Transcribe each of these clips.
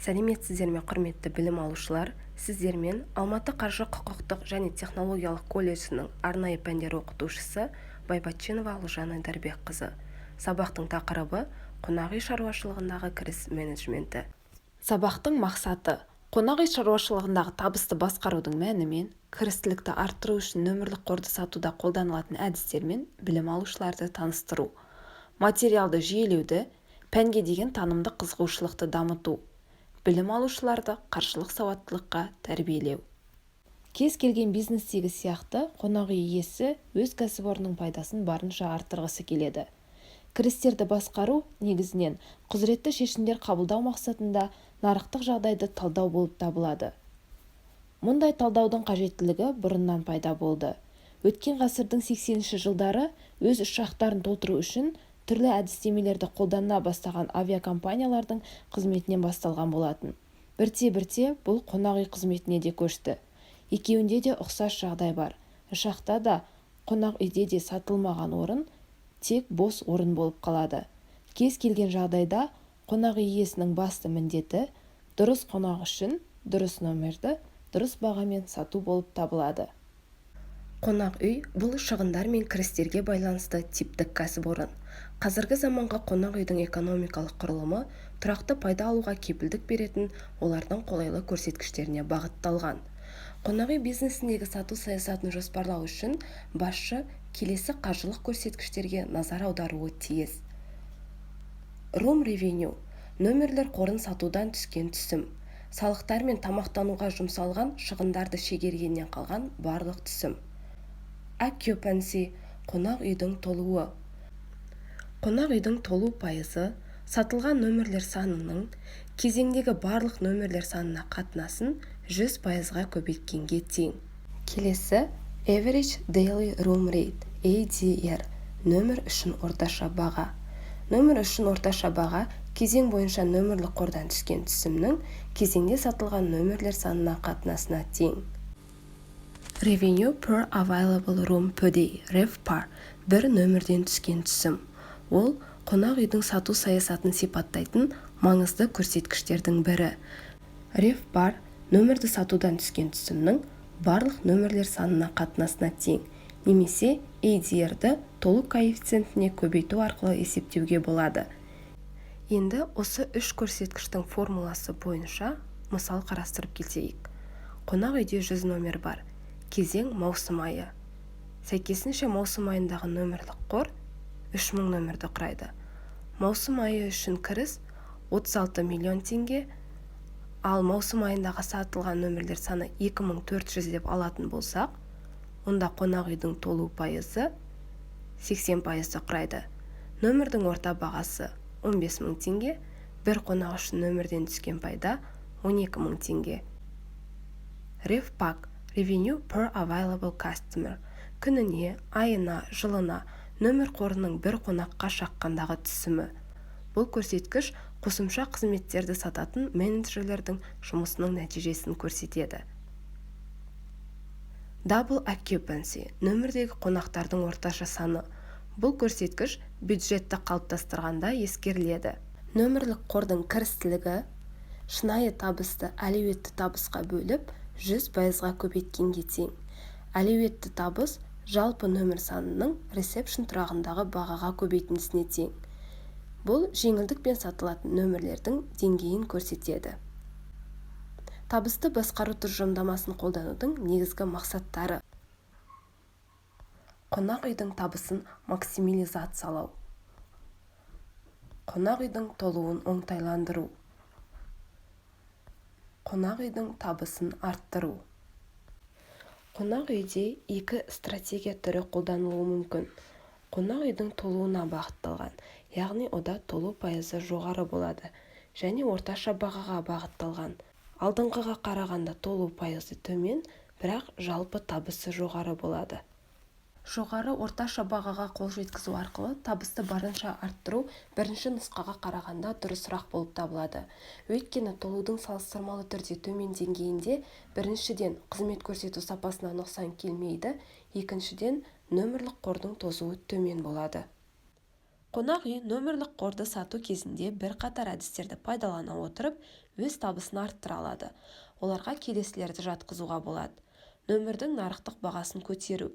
Сәлеметсіздер ме, құрметті білім алушылар? Сіздермен Алматы қаржы құқықтық және технологиялық колледжінің арнайы пәндер оқытушысы Байбатчинова Алжан Айдарбекқызы. Сабақтың тақырыбы қонақ үй шаруашылығындағы кіріс менеджменті. Сабақтың мақсаты қонақ үй шаруашылығындағы табысты басқарудың мәнімен, кірістілікті арттыру үшін нөмірлік қорды сатуда қолданылатын әдістермен білім алушыларды таныстыру. Материалды жүйелеуді, пәнге деген танымдық қызығушылықты дамыту. Білім алушыларды қаржылық сауаттылыққа тәрбиелеу. Кез келген бизнестегі сияқты қонақ үй иесі өз кәсіпорнының пайдасын барынша арттырғысы келеді. Кірістерді басқару негізінен құзыретті шешімдер қабылдау мақсатында нарықтық жағдайды талдау болып табылады. Мұндай талдаудың қажеттілігі бұрыннан пайда болды. Өткен ғасырдың 80-ші жылдары өз ұшақтарын толтыру үшін түрлі әдістемелерді қолдана бастаған авиакомпаниялардың қызметінен басталған болатын. Бірте-бірте бұл қонақ үй қызметіне де көшті. Екеуінде де ұқсас жағдай бар. Ұшақта да, қонақ үйде де сатылмаған орын тек бос орын болып қалады. Кез келген жағдайда қонақ үй иесінің басты міндеті дұрыс қонақ үшін дұрыс нөмірді дұрыс бағамен сату болып табылады. Қонақ үй бұл шығындар мен кірістерге байланысты типтік кәсіпорын. Қазіргі заманғы қонақ үйдің экономикалық құрылымы тұрақты пайда алуға кепілдік беретін олардың қолайлы көрсеткіштеріне бағытталған. Қонақ үй бизнесіндегі сату саясатын жоспарлау үшін басшы келесі қаржылық көрсеткіштерге назар аударуы тиіс. Room revenue – нөмірлер қорын сатудан түскен түсім. Салықтар мен тамақтануға жұмсалған шығындарды шегергеннен қалған барлық түсім. Occupancy – қонақ үйдің толуы. Қонақ үйдің толу пайызы сатылған нөмірлер санының кезеңдегі барлық нөмірлер санына қатынасын 100%-ға көбейткенге тең. Келесі Average Daily Room Rate ADR нөмір үшін орташа баға. Нөмір үшін орташа баға кезең бойынша нөмірлік қордан түскен түсімнің кезеңде сатылған нөмірлер санына қатынасына тең. Revenue per available room per day RevPAR бір нөмірден түскен түсім. Ол қонақ үйдің сату саясатын сипаттайтын маңызды көрсеткіштердің бірі. RevPAR нөмірді сатудан түскен түсімнің барлық нөмірлер санына қатынасына тең, немесе ADR-ді толу коэффициентіне көбейту арқылы есептеуге болады. Енді осы үш көрсеткіштің формуласы бойынша мысал қарастырып келсейік. Қонақ үйде 100 нөмір бар. Кезең маусым айы. Сәйкесінше маусым айындағы нөмірлік қор 3000 нөмірді құрайды. Маусым айы үшін кіріс 36 миллион теңге, ал маусым айындағы сатылған нөмірлер саны 2400 деп алатын болсақ, онда қонақ үйдің толу пайызы 80% құрайды. Нөмірдің орта бағасы 15 000 теңге, бір қонақ үшін нөмірден түскен пайда 12 000 теңге. RevPAR Revenue per Available Customer күніне, айына, жылына нөмір қорының бір қонаққа шаққандағы түсімі. Бұл көрсеткіш қосымша қызметтерді сататын менеджерлердің жұмысының нәтижесін көрсетеді. Double Occupancy нөмірдегі қонақтардың орташа саны. Бұл көрсеткіш бюджетті қалыптастырғанда ескеріледі. Нөмірлік қордың кірістілігі шынайы табысты әлеуетті табысқа бөліп 100%-ға көбейткенге тең. Әлеуетті табыс жалпы нөмір санының ресепшн тұрағындағы бағаға көбейтіндісіне тең. Бұл жеңілдікпен сатылатын нөмірлердің деңгейін көрсетеді. Табысты басқару тұжырымдамасын қолданудың негізгі мақсаттары. Қонақ үйдің табысын максимализациялау. Қонақ үйдің толуын оңтайландыру. Қонақ үйдің табысын арттыру. Қонақ үйде екі стратегия түрі қолданылуы мүмкін. Қонақ үйдің толуына бағытталған, яғни ода толу пайызы жоғары болады, және орташа бағаға бағытталған. Алдыңғыға қарағанда толу пайызы төмен, бірақ жалпы табысы жоғары болады. Жоғары орташа бағаға қол жеткізу арқылы табысты барынша арттыру бірінші нұсқаға қарағанда дұрысырақ болып табылады. Өйткені толудың салыстырмалы түрде төмен деңгейінде біріншіден қызмет көрсету сапасына нұқсан келмейді, екіншіден нөмірлік қордың тозуы төмен болады. Қонақ үй нөмірлік қорды сату кезінде бірқатар әдістерді пайдалана отырып өз табысын арттыра алады. Оларға келесілерді жатқызуға болады. Нөмірдің нарықтық бағасын көтеру.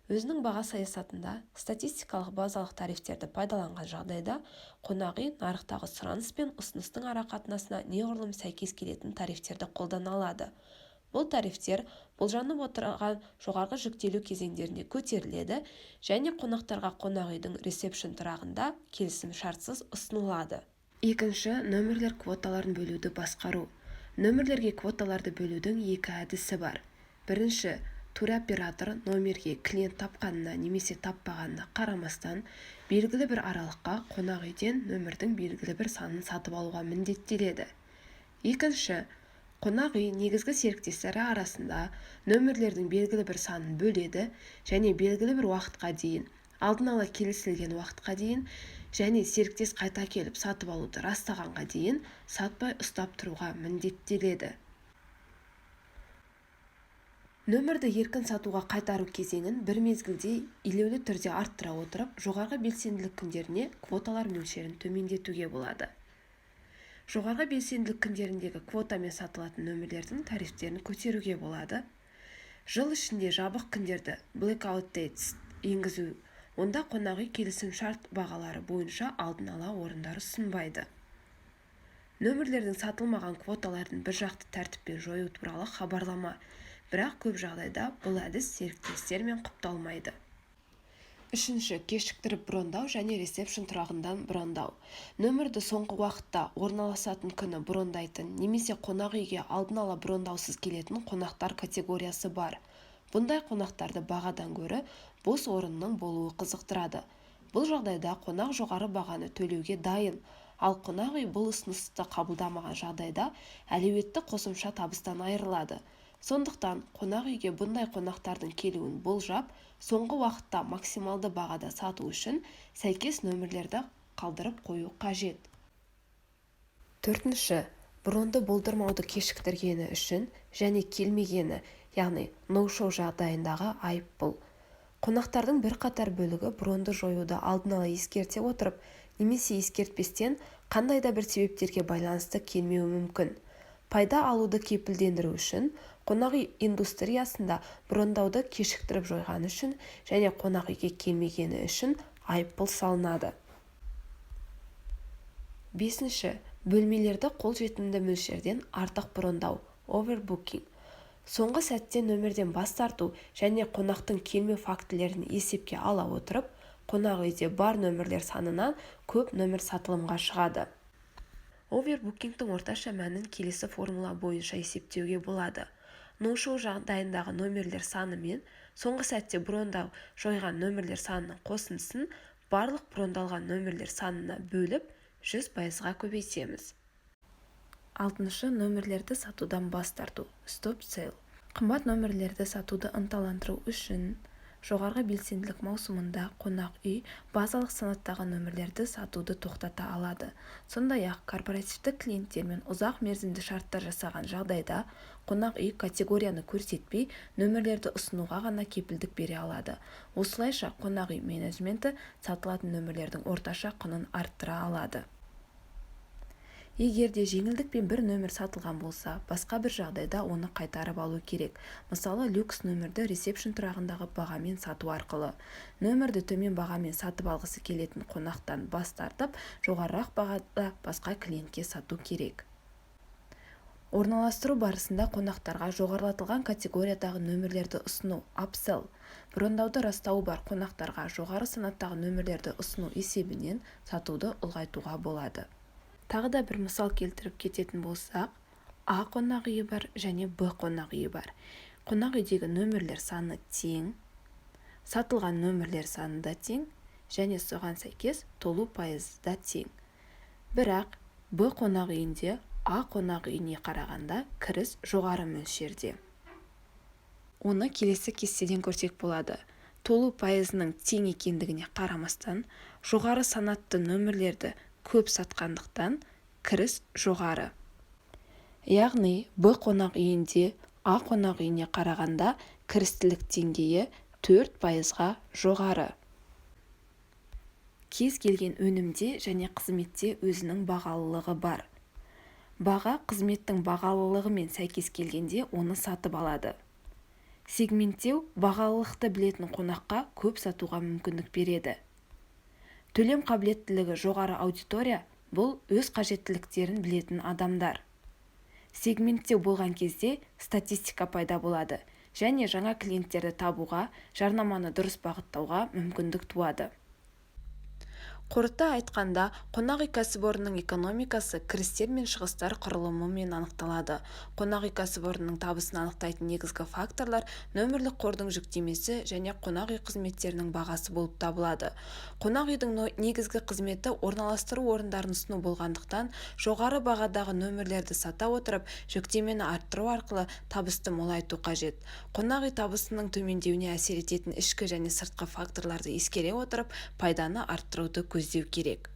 Өзінің баға саясатында статистикалық базалық тарифтерді пайдаланған жағдайда қонақ үй нарықтағы сұраныс пен ұсыныстың арақатынасына неғұрлым сәйкес келетін тарифтерді қолдана алады. Бұл тарифтер болжанып отырған жоғарғы жүктелу кезеңдерінде көтеріледі және қонақтарға қонақ үйдің ресепшн тұрағында келісім шартсыз ұсынылады. Екінші, нөмірлер квоталарын бөлуді басқару. Нөмірлерге квоталарды бөлудің екі әдісі бар. Бірінші, туроператор номерге клиент тапқанына немесе таппағанына қарамастан белгілі бір аралыққа қонақ үйден нөмірдің белгілі бір санын сатып алуға міндеттеледі. Екінші, қонақ үй негізгі серіктестері арасында нөмірлердің белгілі бір санын бөледі және белгілі бір уақытқа дейін, алдын ала келісілген уақытқа дейін және серіктес қайта келіп сатып алуды растағанға дейін сатпай ұстап тұруға міндеттеледі. Нөмірді еркін сатуға қайтару кезеңін бір мезгілде елеулі түрде арттыра отырып, жоғарғы белсенділік күндеріне квоталар мөлшерін төмендетуге болады. Жоғарғы белсенділік күндеріндегі квотамен сатылатын нөмірлердің тарифтерін көтеруге болады. Жыл ішінде жабық күндерді blackout dates енгізу. Онда қонақ үй келісім шарт бағалары бойынша алдын ала орындар ұсынбайды. Нөмірлердің сатылмаған квоталардың бір жақты тәртіппен жою туралы хабарлама. Бірақ көп жағдайда бұл әдіс серіктестермен құпталмайды. Үшінші, кешіктіріп брондау және ресепшн тұрағынан брондау. Нөмірді соңғы уақытта орналасатын күні брондайтын немесе қонақ үйге алдын ала брондаусыз келетін қонақтар категориясы бар. Бұндай қонақтарды бағадан гөрі бос орынның болуы қызықтырады. Бұл жағдайда қонақ жоғары бағаны төлеуге дайын, ал қонақ үй бұл ұсынысты қабылдамаған жағдайда әлеуетті қосымша табыстан айырылады. Сондықтан қонақ үйге бұндай қонақтардың келуін болжап, соңғы уақытта максималды бағада сату үшін сәйкес нөмірлерді қалдырып қою қажет. Төртінші, бронды болдырмауды кешіктіргені үшін және келмегені, яғни ноу-шоу жағдайындағы айыппұл. Қонақтардың бірқатар бөлігі бронды жоюды алдын ала ескерте отырып, немесе ескертпестен қандай да бір себептерге байланысты келмеуі мүмкін. Пайда алуды кепілдендіру үшін қонақ үй индустриясында брондауды кешіктіріп жойғаны үшін және қонақ үйге келмегені үшін айыппұл салынады. Бесінші, бөлмелерді қолжетімді мөлшерден артық брондау, overbooking. Соңғы сәтте нөмірден бас тарту және қонақтың келмеу фактілерін есепке ала отырып, қонақ үйде бар нөмірлер санынан көп нөмір сатылымға шығады. Овербукингтің орташа мәнін келесі формула бойынша есептеуге болады. Ноу-шоу жағдайындағы нөмірлер саны мен соңғы сәтте брондау жойған нөмірлер санының қосындысын барлық брондалған нөмірлер санына бөліп 100%-ға көбейтеміз. Алтыншы, нөмірлерді сатудан бас тарту, stop sale. Қымбат нөмірлерді сатуды ынталандыру үшін жоғарғы белсенділік маусымында қонақ үй базалық санаттағы нөмірлерді сатуды тоқтата алады. Сондай-ақ корпоративтік клиенттермен ұзақ мерзімді шарттар жасаған жағдайда қонақ үй категорияны көрсетпей нөмірлерді ұсынуға ғана кепілдік бере алады. Осылайша қонақ үй менеджменті сатылатын нөмірлердің орташа құнын арттыра алады. Егер де жеңілдікпен бір нөмір сатылған болса, басқа бір жағдайда оны қайтарып алу керек. Мысалы, люкс нөмірді ресепшн тұрағындағы бағамен сату арқылы. Нөмірді төмен бағамен сатып алғысы келетін қонақтан бас тартып, жоғарырақ бағада басқа клиентке сату керек. Орналастыру барысында қонақтарға жоғарылатылған категориядағы нөмірлерді ұсыну, upsell. Брондауды растауы бар қонақтарға жоғары санаттағы нөмірлерді ұсыну есебінен сатуды ұлғайтуға болады. Тағы да бір мысал келтіріп кететін болсақ, А қонақ үйі бар және Б қонақ үйі бар. Қонақ үйдегі нөмірлер саны тең, сатылған нөмірлер саны да тең және соған сәйкес толу пайызы да тең. Бірақ Б қонақ үйінде А қонақ үйіне қарағанда кіріс жоғары мөлшерде. Оны келесі кестеден көрсек болады. Толу пайызының тең екендігіне қарамастан, жоғары санатты нөмірлерді көп сатқандықтан кіріс жоғары. Яғни Б қонақ үйінде А қонақ үйіне қарағанда кірістілік деңгейі 4%-ға жоғары. кез келген өнімде және қызметте өзінің бағалылығы бар. Баға қызметтің бағалылығымен сәйкес келгенде оны сатып алады. Сегменттеу бағалылықты білетін қонаққа көп сатуға мүмкіндік береді. Төлем қабілеттілігі жоғары аудитория – бұл өз қажеттіліктерін білетін адамдар. Сегменттеу болған кезде статистика пайда болады және жаңа клиенттерді табуға, жарнаманы дұрыс бағыттауға мүмкіндік туады. Қорыта айтқанда, қонақ үй кәсіпорнының экономикасы кірістер мен шығыстар құрылымымен анықталады. Қонақ үй кәсіпорнының табысын анықтайтын негізгі факторлар нөмірлік қордың жүктемесі және қонақ үй қызметтерінің бағасы болып табылады. Қонақ үйдің негізгі қызметі орналастыру орындарын ұсыну болғандықтан, жоғары бағадағы нөмірлерді сата отырып, жүктемені арттыру арқылы табысты молайту қажет. Қонақ үй табысының төмендеуіне әсер ететін ішкі және сыртқы факторларды ескере отырып, пайданы арттыруды көздеу керек.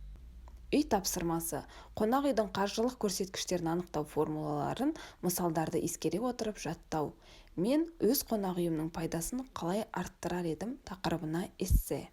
Үй тапсырмасы. Қонақ үйдің қаржылық көрсеткіштерін анықтау формулаларын, мысалдарды ескере отырып жаттау. Мен өз қонақ үйімнің пайдасын қалай арттырар едім тақырыбына эссе.